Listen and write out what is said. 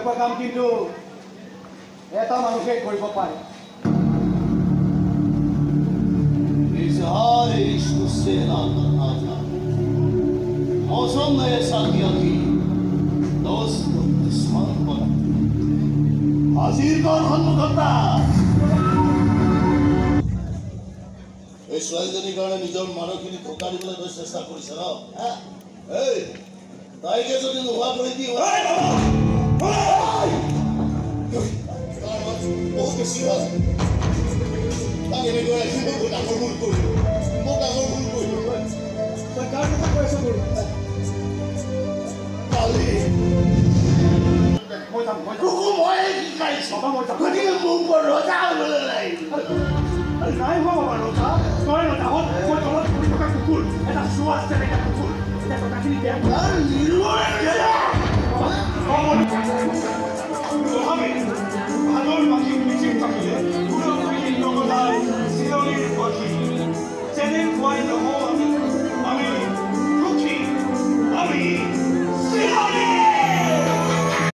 এনেকুৱা কাম কিন্তু এটা মানুহে কৰিব পাৰে। इजहार इश्क उससे ना करना था, मौसम ऐसा किया कि दोस्त को दुश्मन बना। हाजिर कौन সন্মুখতা এই ছোৱালীজনীৰ কাৰণে নিজৰ মানুহখিনি ধোকা দিবলৈ তই চেষ্টা কৰিছ ন? এই তাইকে যদি নোহোৱা কৰি দিওঁ বহুত বেছি হয়। তাক এনেকৈ ৰাখি মই ডাঙৰ ভুল কৰিলোঁ, মই ডাঙৰ ভুল কৰিলোঁ। তই কাৰ কথা কৈ আছ তোৰ? কালি মই যাম তোকো মই শিকাইছোঁ, বাবা মই যাম। গতিকে মোৰ ওপৰত ৰজা হ'বলৈ নাই। নাই হোৱা বাবা ৰজা, তই ৰজা হ'ল। মই তলত পৰি থকা কুকুৰ, এটা চোৱা তেনেকা কুকুৰ। এতিয়া কথাখিনি বেয়া ভাগৰ পাখি মিচিং থাকিলে গুণৰ নগদাই চিলনিৰ পাখি যেনে খুৱাই নহওঁ আমি